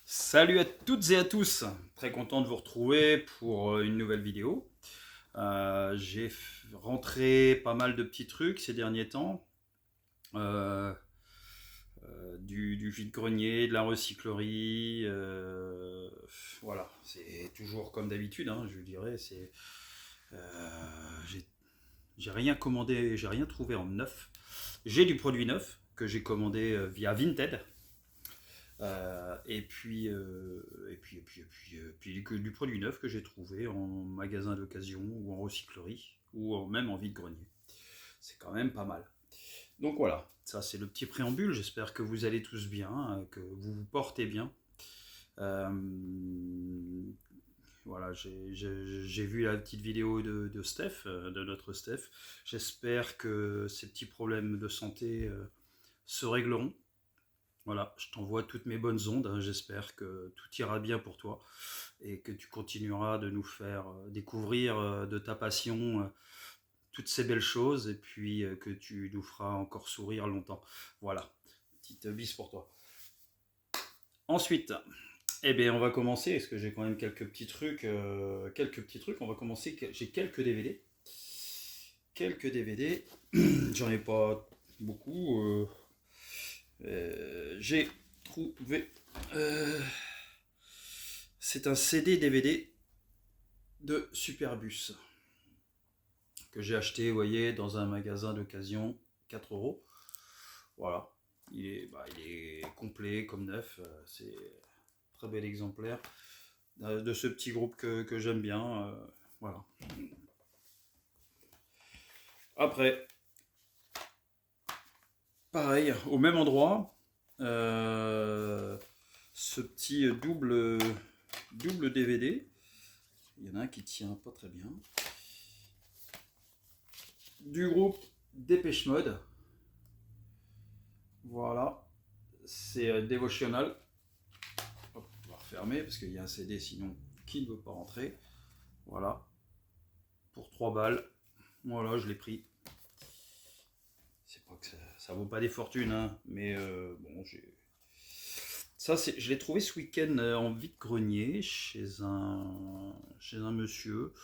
Salut à toutes et à tous, très content de vous retrouver pour une nouvelle vidéo. J'ai rentré pas mal de petits trucs ces derniers temps, Euh, du vide-grenier, de la recyclerie, voilà, c'est toujours comme d'habitude, hein, je dirais, j'ai j'ai rien commandé, j'ai rien trouvé en neuf. J'ai du produit neuf que j'ai commandé via Vinted. Et puis du produit neuf que j'ai trouvé en magasin d'occasion ou en recyclerie même en vide-grenier. C'est quand même pas mal. Donc voilà, ça c'est le petit préambule. J'espère que vous allez tous bien, que vous vous portez bien. Euh, voilà, j'ai vu la petite vidéo de Steph, de notre Steph. J'espère que ces petits problèmes de santé se régleront. Voilà, je t'envoie toutes mes bonnes ondes, hein. J'espère que tout ira bien pour toi et que tu continueras de nous faire découvrir de ta passion toutes ces belles choses et puis que tu nous feras encore sourire longtemps. Voilà, petite bise pour toi. Ensuite, eh bien, on va commencer, parce que j'ai quand même quelques petits trucs. On va commencer, j'ai quelques DVD. Quelques DVD. J'en ai pas beaucoup. J'ai trouvé. euh, c'est un CD DVD de Superbus que j'ai acheté, vous voyez, dans un magasin d'occasion, 4 euros. Voilà, il est complet comme neuf. C'est un très bel exemplaire de ce petit groupe que j'aime bien. Voilà. Après, pareil, au même endroit, ce petit double DVD. Il y en a un qui tient pas très bien. Du groupe Dépêche Mode. Voilà. C'est Devotional. Hop, on va refermer parce qu'il y a un CD sinon qui ne veut pas rentrer. Voilà. Pour 3 balles. Voilà, je l'ai pris. C'est pas que ça vaut pas des fortunes, hein, mais bon, ça, je l'ai trouvé ce week-end en vide-grenier chez un monsieur.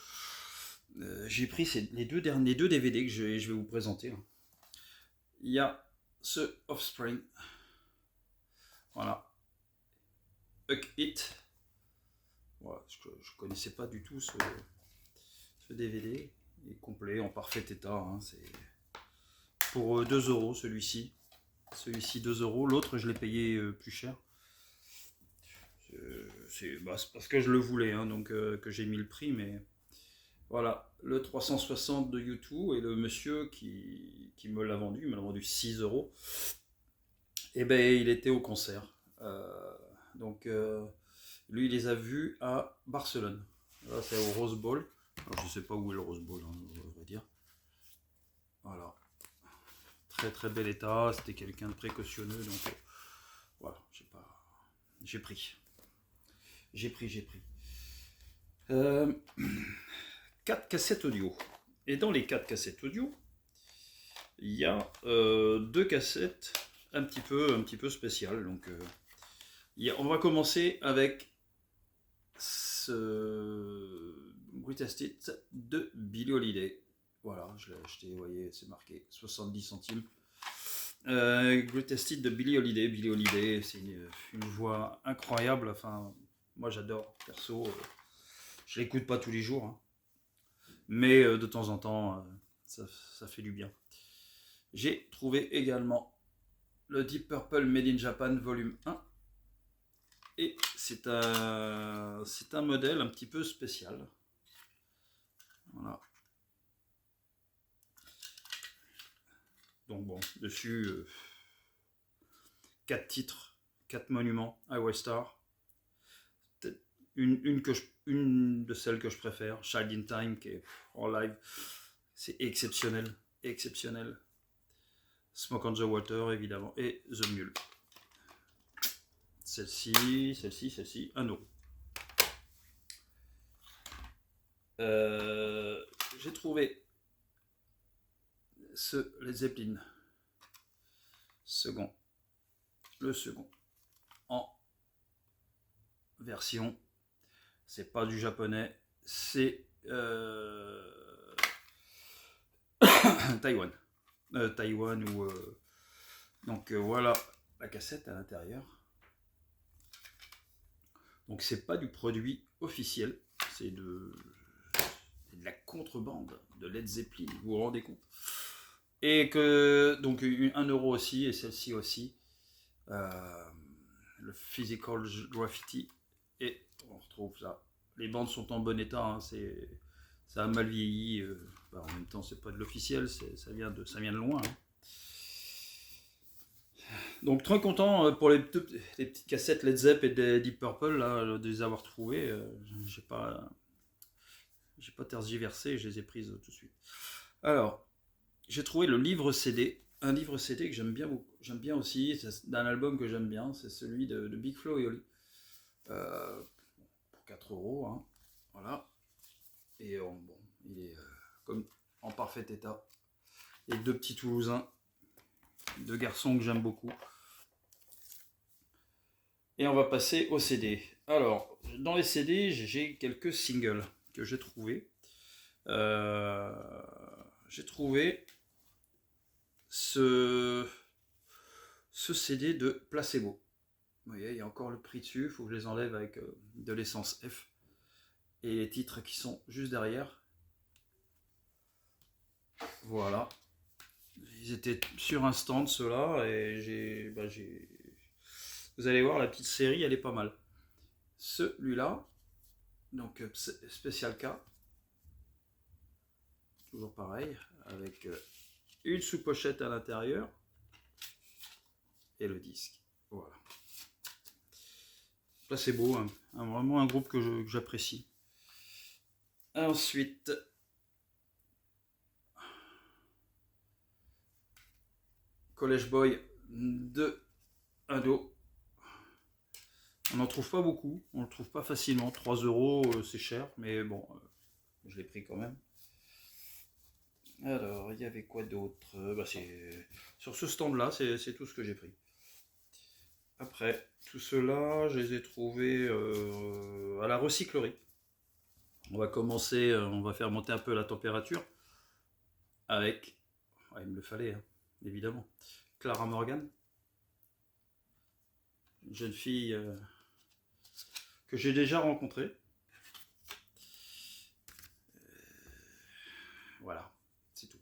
J'ai pris les deux DVD que je vais vous présenter, là. Il y a ce Offspring. Voilà. Huck It. Voilà, je connaissais pas du tout ce DVD. Il est complet, en parfait état, hein. C'est pour 2 euros celui-ci. Celui-ci 2 euros. L'autre, je l'ai payé plus cher. C'est parce que je le voulais, hein, donc que j'ai mis le prix, mais voilà. Le 360 de YouTube et le monsieur qui me l'a vendu, il me l'a vendu 6 euros. Et ben il était au concert. Donc lui, il les a vus à Barcelone. Là, c'est au Rose Bowl. Alors, je sais pas où est le Rose Bowl, hein, on va dire. Voilà. Très très bel état. C'était quelqu'un de précautionneux, donc voilà. J'ai pris. J'ai pris. Euh, 4 cassettes audio. Et dans les 4 cassettes audio, il y a 2 cassettes un petit peu spéciales. Donc, on va commencer avec ce Greatest Hits de Billie Holiday. Voilà, je l'ai acheté, vous voyez, c'est marqué 70 centimes. Greatest Hits de Billie Holiday. Billie Holiday, c'est une voix incroyable. Enfin, moi j'adore, perso. Je l'écoute pas tous les jours, hein. Mais de temps en temps, ça fait du bien. J'ai trouvé également le Deep Purple Made in Japan volume 1. Et c'est un modèle un petit peu spécial. Voilà. Donc bon, dessus, 4 titres, 4 monuments, Highway Star. Une de celles que je préfère, Child in Time, qui est en live. C'est exceptionnel, exceptionnel. Smoke on the Water, évidemment, et The Mule. Celle-ci, 1 euro. J'ai trouvé ce Led Zeppelin le second en version. C'est pas du japonais, c'est Taïwan. Taïwan ou... Donc voilà la cassette à l'intérieur. Donc c'est pas du produit officiel, c'est de la contrebande de Led Zeppelin, vous vous rendez compte? Et que donc 1 euro aussi, et celle-ci aussi, le Physical Graffiti, et on retrouve ça. Les bandes sont en bon état, hein, ça a mal vieilli, en même temps c'est pas de l'officiel, ça vient de loin. Hein. Donc très content pour les petites cassettes Led Zepp et des Deep Purple là, de les avoir trouvées. J'ai pas tergiversé, je les ai prises tout de suite. Alors, j'ai trouvé le livre CD, un livre CD que j'aime bien beaucoup. J'aime bien aussi, c'est d'un album que j'aime bien, c'est celui de Big Flo et Oli. Pour 4 euros, hein. Voilà. Et bon, il est comme en parfait état. Et 2 petits Toulousains, 2 garçons que j'aime beaucoup. Et on va passer au CD. Alors, dans les CD, j'ai quelques singles que j'ai trouvés. J'ai trouvé ce CD de Placebo. Vous voyez, il y a encore le prix dessus, il faut que je les enlève avec de l'essence F. Et les titres qui sont juste derrière. Voilà. Ils étaient sur un stand, ceux-là, et vous allez voir, la petite série, elle est pas mal. Celui-là, donc Special K, toujours pareil, avec une sous-pochette à l'intérieur, et le disque. Voilà. Là, c'est beau, hein. Vraiment un groupe que j'apprécie. Ensuite, College Boy de Indo. On n'en trouve pas beaucoup, on ne le trouve pas facilement. 3 euros, c'est cher, mais bon, je l'ai pris quand même. Alors, il y avait quoi d'autre? Sur ce stand-là, c'est tout ce que j'ai pris. Après, tout cela, je les ai trouvés à la recyclerie. On va commencer, on va faire monter un peu la température avec, il me le fallait, hein, évidemment, Clara Morgan, une jeune fille que j'ai déjà rencontrée. Voilà, c'est tout.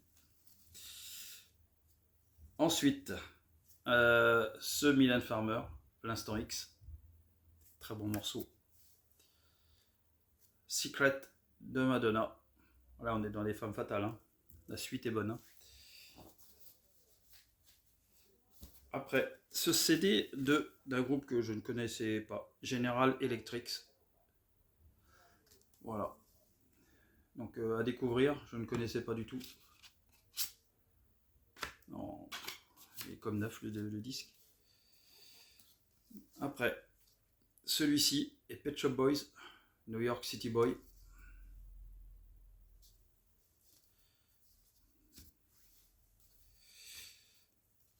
Ensuite, ce Mylène Farmer, l'Instant X, très bon morceau. Secret de Madonna. Là, on est dans les femmes fatales. Hein. La suite est bonne. Hein. Après, ce CD d'un groupe que je ne connaissais pas, General Electric. Voilà. Donc à découvrir, je ne connaissais pas du tout. Non, il est comme neuf le disque. Après, celui-ci est Pet Shop Boys, New York City Boy.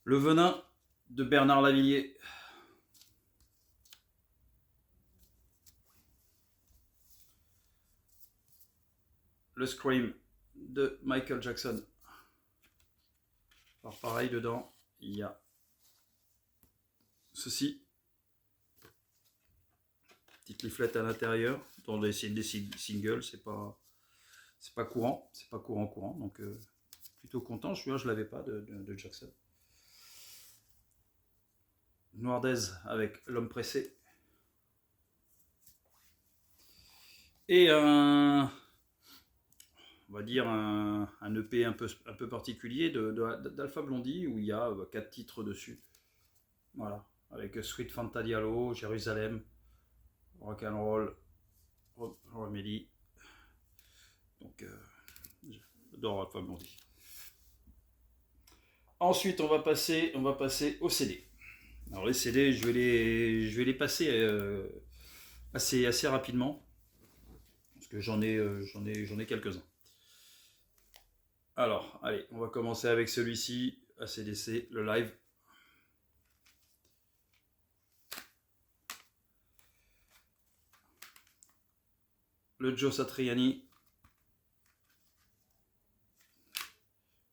Le venin de Bernard Lavilliers. Le Scream de Michael Jackson. Alors pareil, dedans, il y a ceci. Petite leaflet à l'intérieur. Dans des singles, c'est pas courant. C'est pas courant. Donc plutôt content. Celui-là, je l'avais pas de Jackson. Noirdez avec L'Homme Pressé. Et on va dire un EP un peu particulier d'Alpha Blondie où il y a 4 titres dessus. Voilà, avec Sweet Fanta Diallo, Jérusalem, Rock'n'Roll, Remedy. Donc, j'adore Alpha Blondie. Ensuite, on va passer au CD. Alors les CD, je vais les passer assez rapidement parce que j'en ai quelques-uns. Alors, allez, on va commencer avec celui-ci, AC/DC, le live. le Joe Satriani,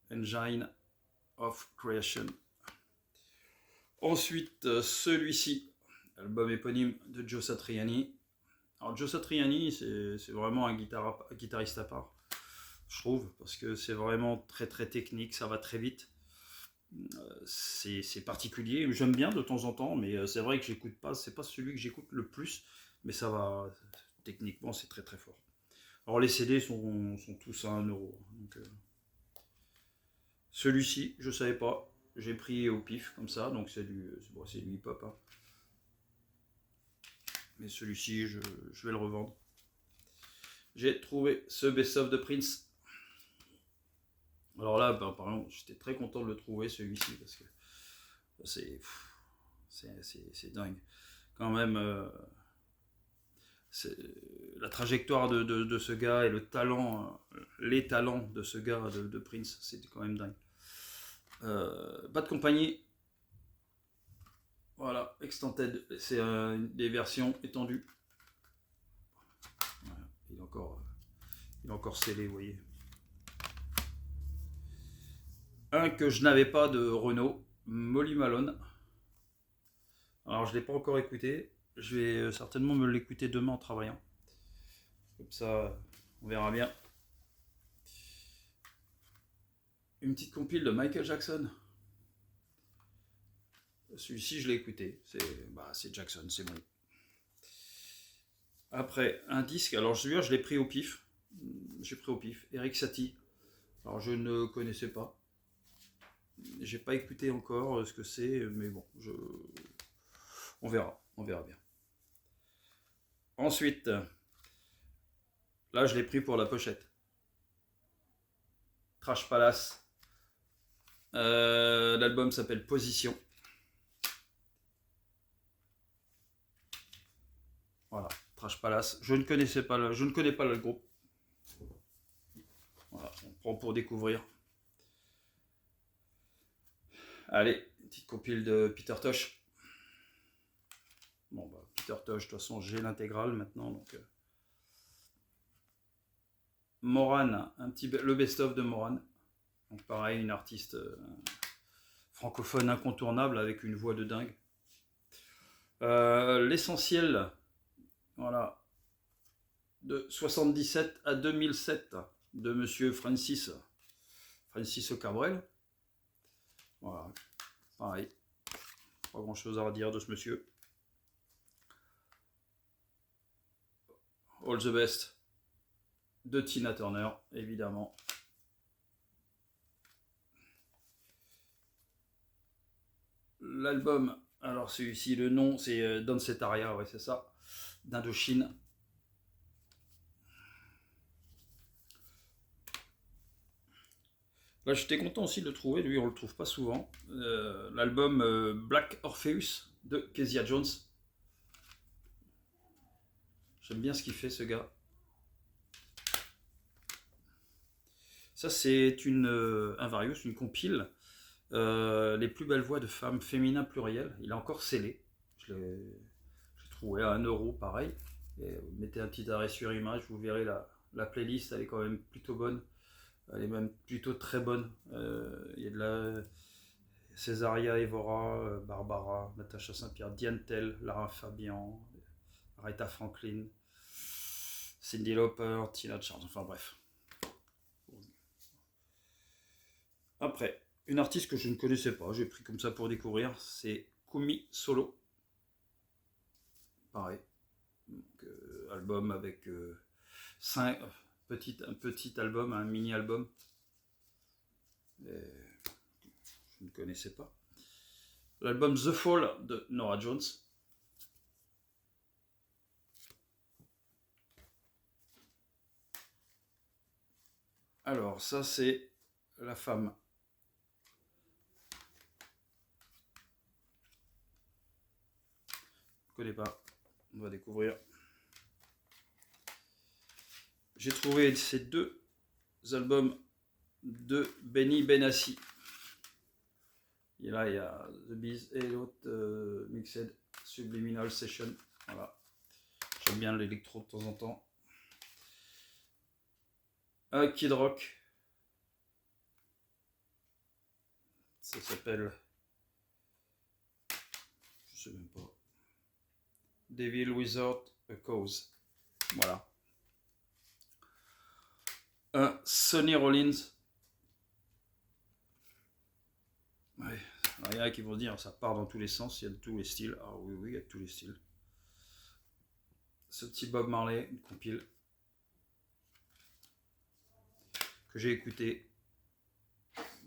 Engine of Creation. Ensuite, celui-ci, album éponyme de Joe Satriani. Alors Joe Satriani, c'est vraiment un guitariste à part, je trouve, parce que c'est vraiment très très technique, ça va très vite. C'est particulier, j'aime bien de temps en temps, mais c'est vrai que j'écoute pas, c'est pas celui que j'écoute le plus, mais ça va, techniquement c'est très très fort. Alors les CD sont tous à 1€, donc celui-ci, je savais pas, j'ai pris au pif comme ça, donc c'est du hip-hop, hein. Mais celui-ci, je vais le revendre. J'ai trouvé ce best-of de Prince. Alors là, par exemple, j'étais très content de le trouver, celui-ci, parce que c'est dingue. Quand même, la trajectoire de ce gars et le talent, les talents de ce gars, de Prince, c'était quand même dingue. Bad Company. Voilà, Extended, c'est des versions étendues. Voilà, il est encore scellé, vous voyez. Un que je n'avais pas de Renault, Molly Malone. Alors je ne l'ai pas encore écouté, je vais certainement me l'écouter demain en travaillant. Comme ça, on verra bien. Une petite compile de Michael Jackson. Celui-ci, je l'ai écouté. C'est Jackson, c'est bon. Après, un disque. Alors celui-là, je l'ai pris au pif. J'ai pris au pif. Eric Satie. Alors je ne connaissais pas. J'ai pas écouté encore ce que c'est, mais bon, on verra bien. Ensuite, là, je l'ai pris pour la pochette. Trash Palace. L'album s'appelle Position. Voilà, Trash Palace. Je ne connais pas le groupe. Voilà, on prend pour découvrir. Allez, une petite compile de Peter Tosh. Bon, bah, Peter Tosh, de toute façon, j'ai l'intégrale maintenant. Donc, Moran, le best-of de Moran. Donc, pareil, une artiste francophone incontournable avec une voix de dingue. L'essentiel, voilà, de 77 à 2007 de monsieur Francis Cabrel. Voilà, pareil, pas grand chose à redire de ce monsieur. All the Best de Tina Turner, évidemment. L'album, alors celui-ci, le nom c'est Dancetaria, ouais c'est ça, d'Indochine. Là j'étais content aussi de le trouver, lui on le trouve pas souvent. L'album Black Orpheus de Kezia Jones. J'aime bien ce qu'il fait ce gars. Ça c'est un Various, une compile. Les plus belles voix de femmes féminins pluriel. Il est encore scellé. Je l'ai trouvé à 1€, pareil. Et vous mettez un petit arrêt sur image, vous verrez la playlist, elle est quand même plutôt bonne. Elle est même plutôt très bonne. Il y a de la Césaria Evora, Barbara, Natacha Saint-Pierre, Diane Tell, Lara Fabian, Aretha Franklin, Cyndi Lauper, Tina Charles, enfin bref. Après, une artiste que je ne connaissais pas, j'ai pris comme ça pour découvrir, c'est Kumi Solo. Pareil. Donc, album avec un petit album, un mini album. Je ne connaissais pas. L'album The Fall de Norah Jones. Alors, ça c'est la femme. Je ne connais pas. On va découvrir. J'ai trouvé ces deux albums de Benny Benassi. Et là, il y a The Bees et l'autre Mixed Subliminal Session. Voilà. J'aime bien l'électro de temps en temps. un Kid Rock. Ça s'appelle, je sais même pas, Devil Without a Cause. Voilà. Un Sonny Rollins. Ouais. Alors, il y en a qui vont dire ça part dans tous les sens, il y a de tous les styles. Ah oui, oui, il y a de tous les styles. Ce petit Bob Marley, une compile que j'ai écouté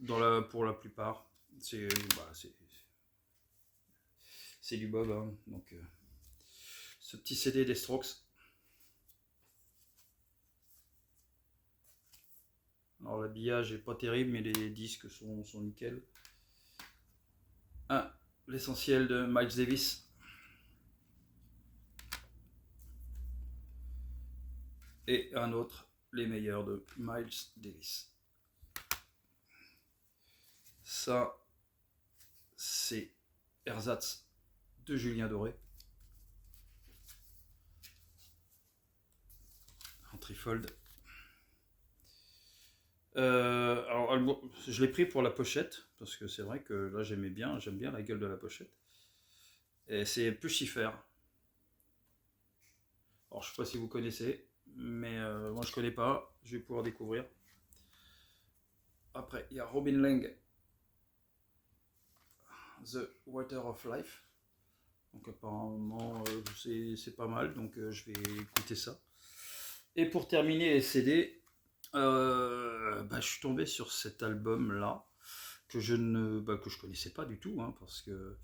pour la plupart. C'est du Bob, hein. Donc ce petit CD des Strokes. Alors l'habillage est pas terrible, mais les disques sont nickel. L'essentiel de Miles Davis. Et un autre, les meilleurs de Miles Davis. Ça, c'est Ersatz de Julien Doré. En trifold. Alors, je l'ai pris pour la pochette, parce que c'est vrai que là j'aime bien la gueule de la pochette. Et c'est Puscifer. Alors je sais pas si vous connaissez, mais moi je connais pas, je vais pouvoir découvrir. Après, il y a Robin Lang, The Water of Life. Donc apparemment c'est pas mal, donc je vais écouter ça. Et pour terminer les CD, je suis tombé sur cet album là que je connaissais pas du tout, hein, parce que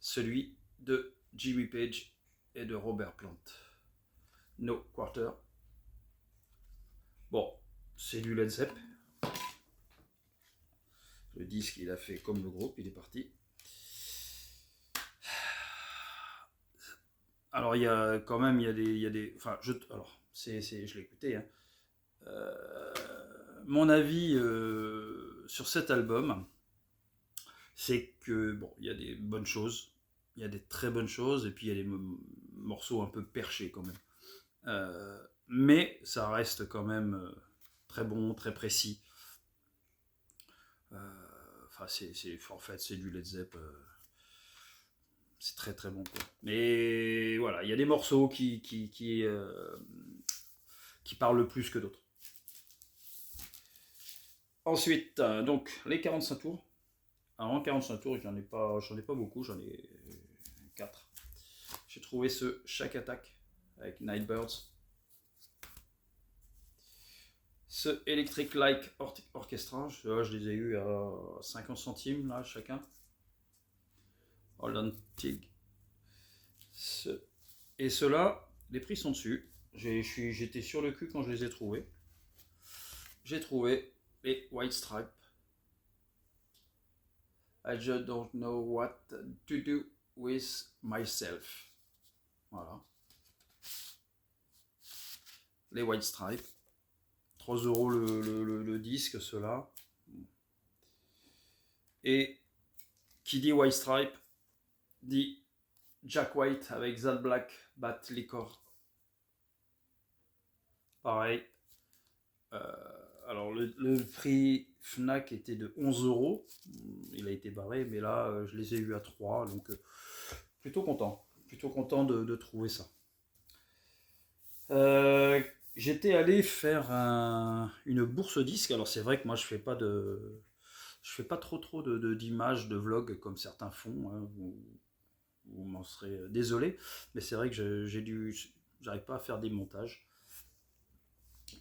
celui de Jimmy Page et de Robert Plant, No Quarter. Bon, c'est du Led Zepp. Le disque il a fait comme le groupe, il est parti. Alors il y a quand même je l'ai écouté, hein. Mon avis sur cet album, c'est que bon, il y a des bonnes choses, il y a des très bonnes choses, et puis il y a des morceaux un peu perchés quand même. Mais ça reste quand même très bon, très précis. En fait, c'est du Led Zepp. C'est très très bon, quoi. Mais voilà, il y a des morceaux qui parlent plus que d'autres. Ensuite, donc les 45 tours. Alors en 45 tours, j'en ai pas beaucoup, j'en ai 4. J'ai trouvé ce Shack Attack avec Nightbirds. Ce Electric Light Orchestra, je les ai eu à 50 centimes là chacun. Holland Tig. Et ceux-là, les prix sont dessus. J'étais sur le cul quand je les ai trouvés. J'ai trouvé les White Stripes. I just don't know what to do with myself. Voilà. Les White Stripes. 3 € le disque, ceux-là. Et qui dit White Stripe dit Jack White avec That Black Bat Liquor. Pareil. Alors le prix Fnac était de 11 €. Il a été barré, mais là je les ai eu à 3, donc plutôt content. Plutôt content de trouver ça. J'étais allé faire une bourse disque. Alors c'est vrai que moi je fais pas trop d'images, de vlogs comme certains font, hein. Vous m'en serez désolé, mais c'est vrai que j'arrive pas à faire des montages.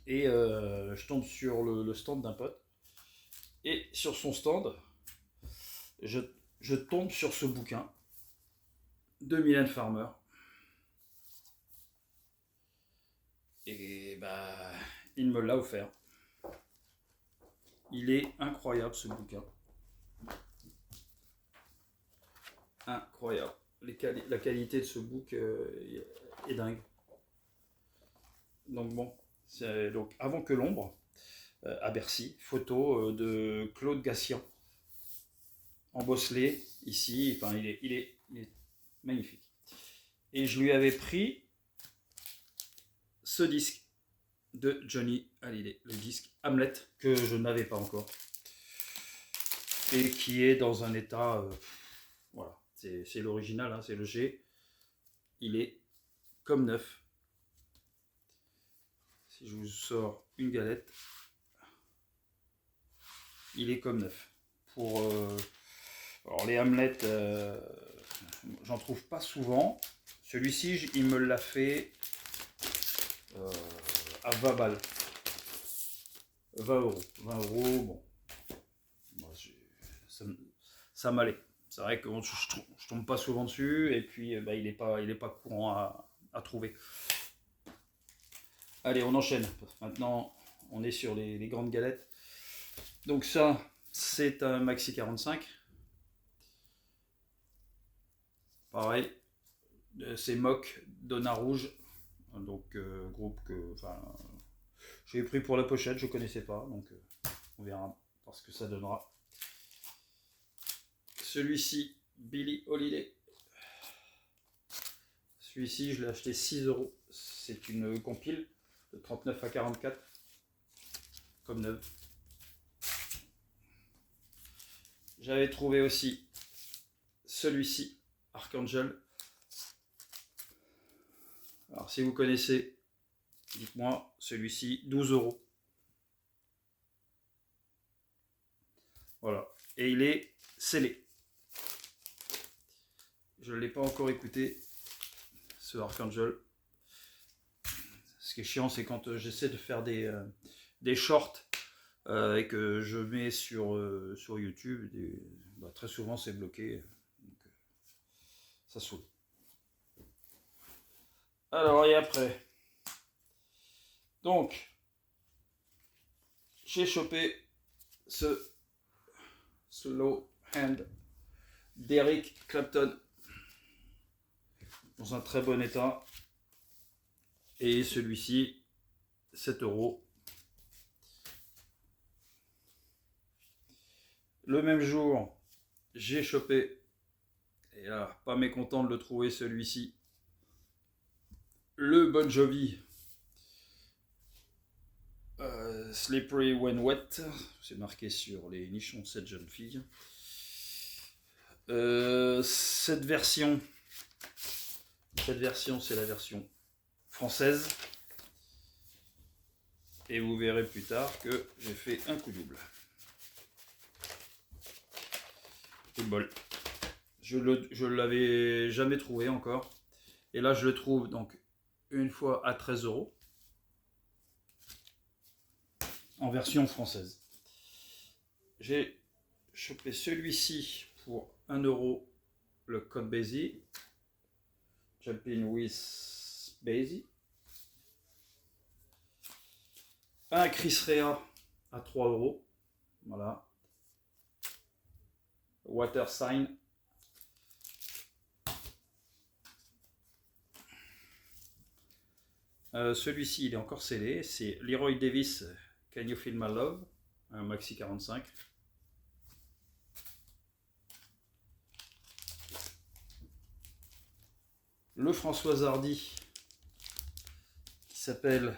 Et je tombe sur le stand d'un pote. Et sur son stand, je tombe sur ce bouquin de Mylène Farmer. Et il me l'a offert. Il est incroyable ce bouquin. Incroyable. La qualité de ce book est dingue. Donc bon, c'est donc Avant que l'ombre, à Bercy, photo de Claude Gassian en bosselé ici. Enfin, il est magnifique. Et je lui avais pris ce disque de Johnny Hallyday, le disque Hamlet, que je n'avais pas encore. Et qui est dans un état... voilà, c'est l'original, hein, c'est le G. Il est comme neuf. Si je vous sors une galette, il est comme neuf. Alors les Hamlet, j'en trouve pas souvent. Celui-ci, il me l'a fait à 20 balles. 20 euros. 20 euros, bon. Moi, ça m'allait. C'est vrai que je tombe pas souvent dessus, et puis il est pas courant à trouver. Allez, on enchaîne. Maintenant, on est sur les grandes galettes. Donc ça, c'est un Maxi 45. Pareil, c'est Mock, Donna Rouge. Donc groupe que... Enfin, j'ai pris pour la pochette, je connaissais pas. Donc on verra parce que ça donnera. Celui-ci, Billie Holiday. Celui-ci, je l'ai acheté 6 euros. C'est une compile de 39 à 44. Comme neuf. J'avais trouvé aussi celui-ci, Archangel. Alors si vous connaissez, dites-moi, celui-ci, 12 euros. Voilà. Et il est scellé. Je ne l'ai pas encore écouté, ce Archangel. Ce qui est chiant, c'est quand j'essaie de faire des shorts et que je mets sur YouTube. Très souvent, c'est bloqué. Donc, ça saoule. Alors, et après, donc, j'ai chopé ce Slow Hand d'Eric Clapton dans un très bon état, et celui-ci 7 euros. Le même jour, j'ai chopé, et là, pas mécontent de le trouver, celui-ci, le Bon Jovi Slippery When Wet, c'est marqué sur les nichons de cette jeune fille. Cette version, c'est la version française, et vous verrez plus tard que j'ai fait un coup double. Coup de bol. Je l'avais jamais trouvé encore, et là je le trouve donc une fois à 13 euros en version française. J'ai chopé celui-ci pour 1 euro, le Code Basie, Jumping with Basie. Un Chris Rea à 3 euros. Voilà. Water Sign. Celui-ci, il est encore scellé. C'est Leroy Davis, Can You Feel My Love, un Maxi 45. Le François Hardy, qui s'appelle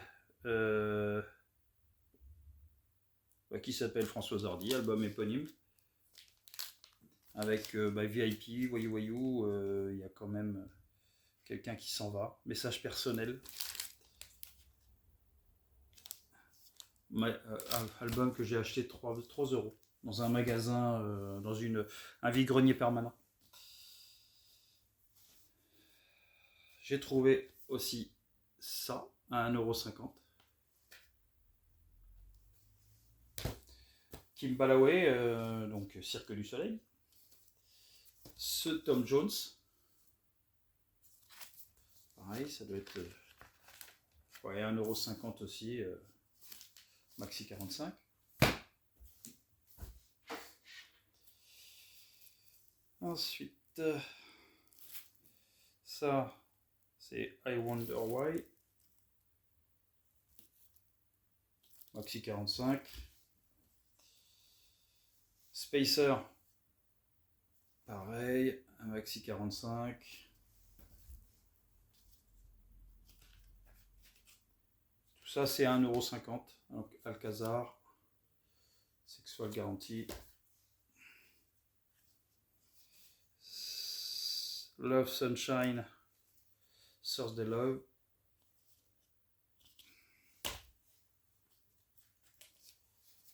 François Hardy, album éponyme, avec VIP, Voyou Voyou, il y a quand même quelqu'un qui s'en va, message personnel. Album que j'ai acheté 3 euros dans un magasin, dans un vide-grenier permanent. J'ai trouvé aussi ça à 1,50 €. Kim Ballaway, donc Cirque du Soleil. Ce Tom Jones. Pareil, ça doit être 1,50 € aussi. Maxi 45. Ensuite, ça, c'est I Wonder Why. Maxi 45. Spacer. Pareil, un Maxi 45. Tout ça c'est 1,50 €. Donc Alcazar, Sexual Guarantee. Love Sunshine, Thursday Love.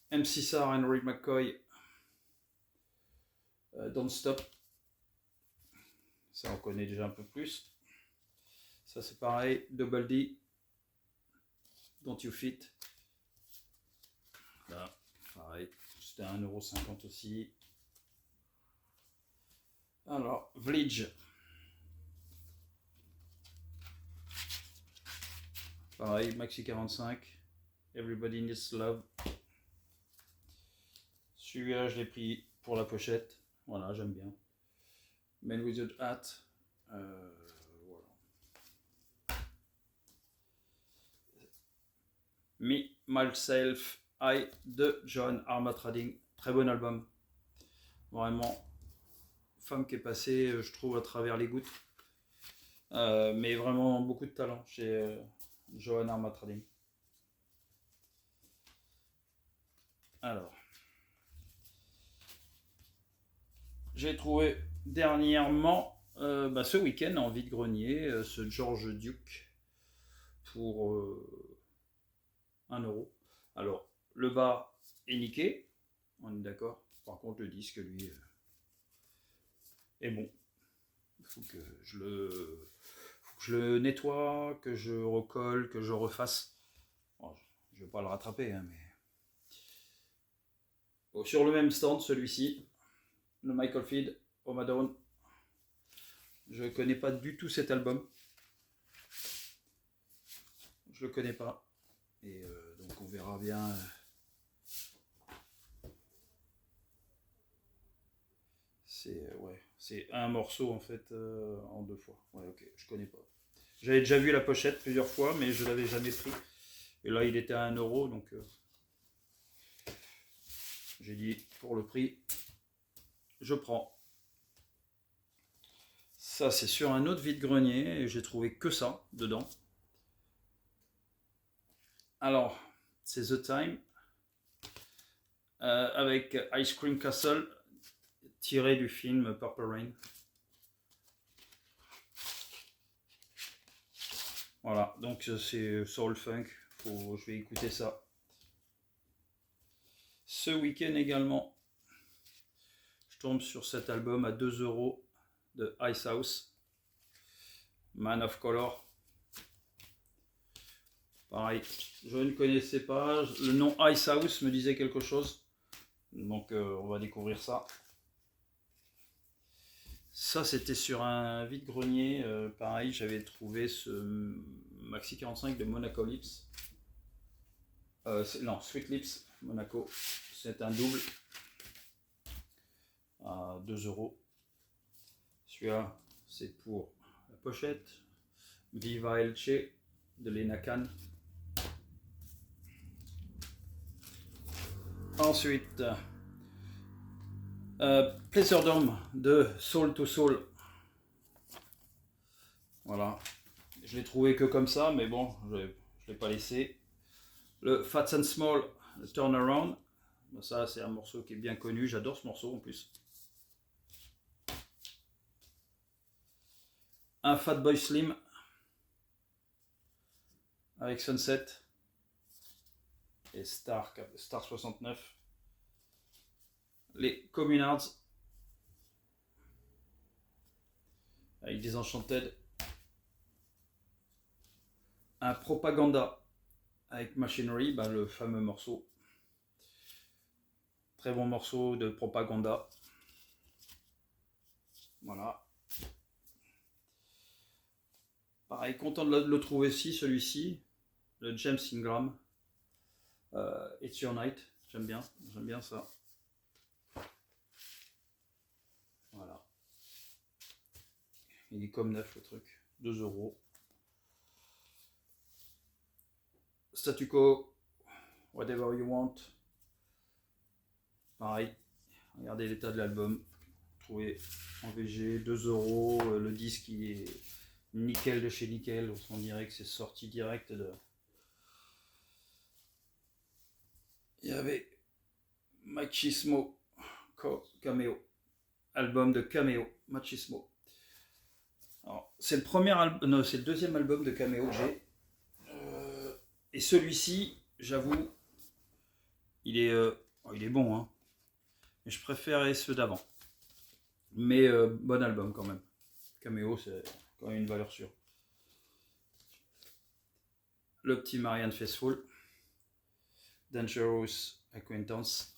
MC Sar, Henry McCoy, Don't Stop. Ça on connaît déjà un peu plus. Ça c'est pareil, Double D, Don't You Fit. Là, pareil, c'était 1,50 € aussi. Alors, Village. Pareil, Maxi 45, Everybody Needs Love. Celui-là, je l'ai pris pour la pochette. Voilà, j'aime bien. Men Without Hat. Voilà. Me, Myself, I de John Armatrading. Très bon album. Vraiment. Femme qui est passée, je trouve, à travers les gouttes. Mais vraiment beaucoup de talent chez Johan Armatrading. Alors. J'ai trouvé dernièrement, ce week-end en vide-grenier, ce George Duke pour 1 €. Alors, le bas est niqué, on est d'accord. Par contre, le disque, lui, est bon. Il faut que je le nettoie, que je recolle, que je refasse. Bon, je ne vais pas le rattraper, hein, mais... Bon, sur le même stand, celui-ci. Le Michael Field, Omadone. Je ne connais pas du tout cet album. Je le connais pas. Et donc on verra bien. C'est un morceau en fait en 2 fois. Ouais, ok, je connais pas. J'avais déjà vu la pochette plusieurs fois, mais je l'avais jamais pris. Et là, il était à 1 €, donc j'ai dit pour le prix, je prends. Ça, c'est sur un autre vide-grenier et j'ai trouvé que ça dedans. Alors, c'est The Time avec Ice Cream Castle tiré du film Purple Rain. Voilà, donc c'est soul funk. Je vais écouter ça. Ce week-end également, je tombe sur cet album à 2 € de Icehouse, Man of Color. Pareil, je ne connaissais pas. Le nom Icehouse me disait quelque chose. Donc on va découvrir ça. Ça, c'était sur un vide-grenier. Pareil, j'avais trouvé ce Maxi 45 de Monaco Lips. Non, Sweet Lips Monaco. C'est un double à 2 €. Celui-là, c'est pour la pochette. Viva Elche de Lena Khan. Ensuite, Pleasure Dome de Soul to Soul. Voilà. Je l'ai trouvé que comme ça, mais bon, je ne l'ai pas laissé. Le Fats and Small Turnaround. Ça, c'est un morceau qui est bien connu. J'adore ce morceau en plus. Un Fatboy Slim avec Sunset et Star 69. Les Communards avec Disenchanted. Un Propaganda avec Machinery, le fameux morceau. Très bon morceau de Propaganda. Voilà. Pareil, content de le trouver ici, celui-ci. Le James Ingram. It's Your Night. J'aime bien ça. Voilà. Il est comme neuf le truc. 2 €. Statu Quo, Whatever You Want. Pareil. Regardez l'état de l'album. Trouvé en VG, 2 €. Le disque il est nickel de chez nickel. On dirait que c'est sorti direct il y avait Machismo Cameo, album de Cameo, Machismo. C'est le premier album, non, c'est le deuxième album de Cameo que j'ai. Et celui-ci, j'avoue, il est bon, hein. Mais je préférais ceux d'avant. Mais bon album quand même. Cameo, c'est quand même une valeur sûre. Le petit Marianne Faithfull, Dangerous Acquaintance.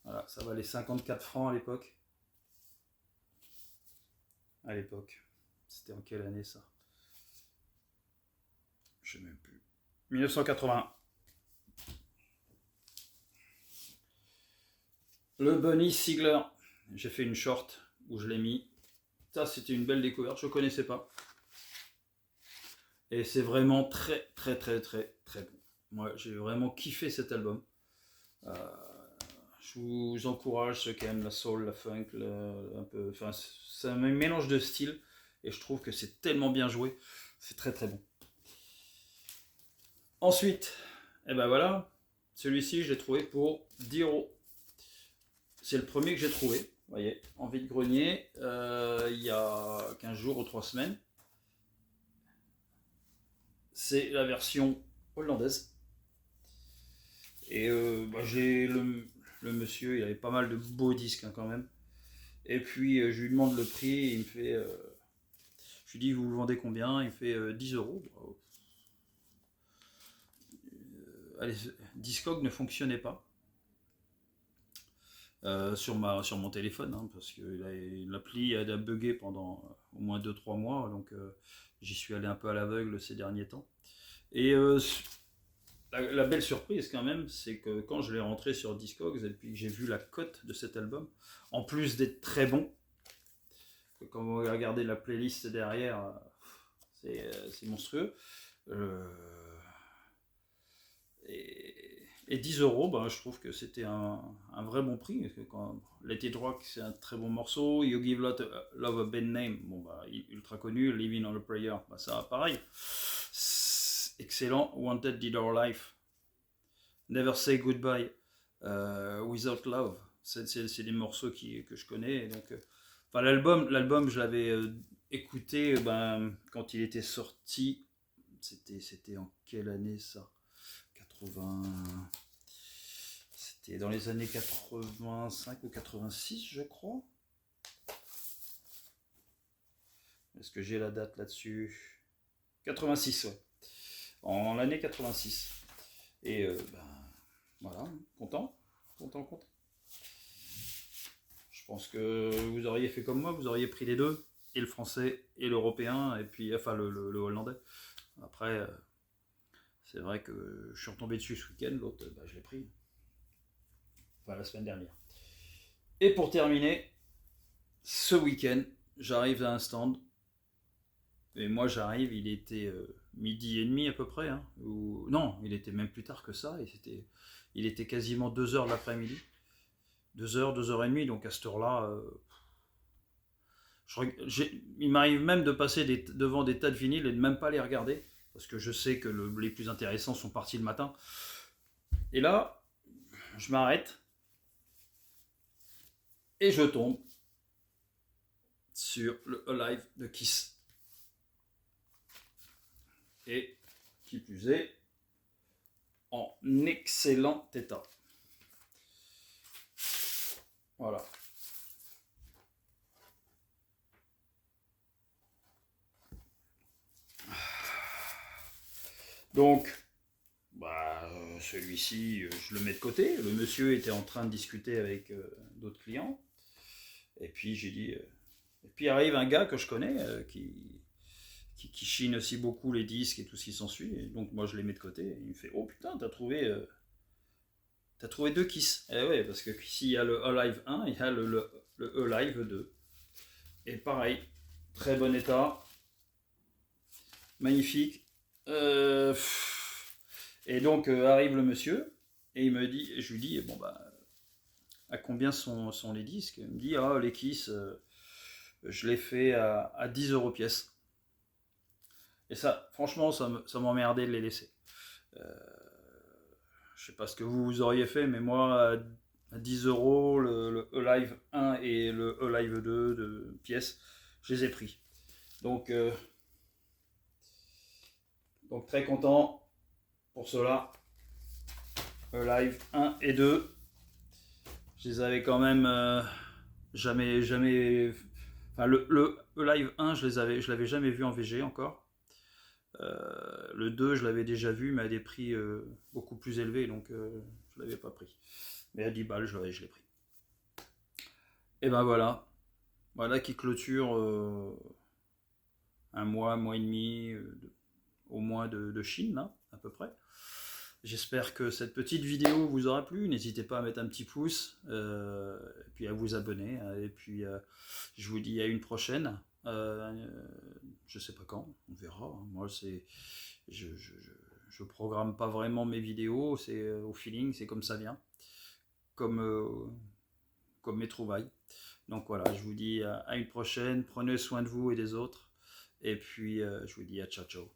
Voilà, ça valait 54 francs à l'époque. À l'époque. C'était en quelle année ça? Je sais même plus. 1981. Le Bunny Sigler. J'ai fait une short où je l'ai mis. Ça, c'était une belle découverte. Je ne connaissais pas. Et c'est vraiment très, très, très, très, très bon. Moi, j'ai vraiment kiffé cet album. Je vous encourage, ceux qui aiment la soul, la funk, un peu. Enfin, c'est un mélange de styles. Et je trouve que c'est tellement bien joué. C'est très, très bon. Ensuite, et ben voilà. Celui-ci, je l'ai trouvé pour 10 €. C'est le premier que j'ai trouvé. Vous voyez, en vide-grenier, il y a 15 jours ou 3 semaines. C'est la version hollandaise. Et j'ai le monsieur, il avait pas mal de beaux disques hein, quand même. Et puis je lui demande le prix, et il me fait. Je lui dis, vous le vendez combien? Il me fait 10 €. Allez, Discog ne fonctionnait pas. Sur mon téléphone, hein, parce que l'appli a bugué pendant au moins 2-3 mois, donc j'y suis allé un peu à l'aveugle ces derniers temps. Et la belle surprise quand même, c'est que quand je l'ai rentré sur Discogs et puis que j'ai vu la cote de cet album, en plus d'être très bon, quand vous regardez la playlist derrière, c'est monstrueux. Et 10 €, ben, je trouve que c'était un vrai bon prix. Parce que quand Let It Rock, c'est un très bon morceau. You Give Love a Bad Name, bon, bah, ultra connu. Living on a Prayer, bah, ça pareil. Excellent. Wanted Dead or Alive. Never Say Goodbye. Without Love. C'est des morceaux que je connais. Donc, enfin, l'album, je l'avais écouté quand il était sorti. C'était en quelle année ça? 80. C'était dans les années 85 ou 86, je crois. Est-ce que j'ai la date là-dessus? 86, ouais. En l'année 86. Et voilà, content. Je pense que vous auriez fait comme moi, vous auriez pris les deux, et le français et l'européen, et puis enfin le hollandais. Après, c'est vrai que je suis retombé dessus ce week-end, l'autre, je l'ai pris. Enfin, la semaine dernière. Et pour terminer, ce week-end, j'arrive à un stand. Et moi, j'arrive, il était 12h30 à peu près. Hein, non, il était même plus tard que ça. Il était quasiment 2h de l'après-midi. 2h, 2h30. Donc à cette heure-là, il m'arrive même de passer devant des tas de vinyles et de même pas les regarder. Parce que je sais que les plus intéressants sont partis le matin. Et là, je m'arrête. Et je tombe sur le Alive de Kiss. Et qui plus est, en excellent état. Voilà. Donc, celui-ci, je le mets de côté. Le monsieur était en train de discuter avec d'autres clients. Et puis j'ai dit... Et puis arrive un gars que je connais qui chine aussi beaucoup les disques et tout ce qui s'ensuit. Et donc moi je les mets de côté. Et il me fait, oh putain, t'as trouvé 2 Kiss. Eh ouais, parce que ici il y a le Alive 1, il y a le Alive 2. Et pareil, très bon état. Magnifique. Et donc arrive le monsieur et il me dit, je lui dis à combien sont les disques? Il me dit les Kiss, je les fais à 10 € pièce. Et ça, franchement, ça m'emmerdait de les laisser. je sais pas ce que vous auriez fait, mais moi, à 10 euros, le E-Live 1 et le E-Live 2 de pièces, je les ai pris. Donc, donc très content pour cela. E-Live 1 et 2. Je les avais quand même jamais. Enfin, le E-Live 1, je l'avais jamais vu en VG encore. Le 2, je l'avais déjà vu, mais à des prix beaucoup plus élevés, donc je l'avais pas pris. Mais à 10 balles, je l'ai pris. Et ben voilà. Voilà qui clôture un mois et demi, au moins de Chine, là, à peu près. J'espère que cette petite vidéo vous aura plu. N'hésitez pas à mettre un petit pouce, et puis à vous abonner. Et puis je vous dis à une prochaine. Je sais pas quand, on verra. Moi, je programme pas vraiment mes vidéos, c'est au feeling, c'est comme ça vient, comme, comme mes trouvailles. Donc voilà, je vous dis à une prochaine. Prenez soin de vous et des autres. Et puis je vous dis à ciao ciao.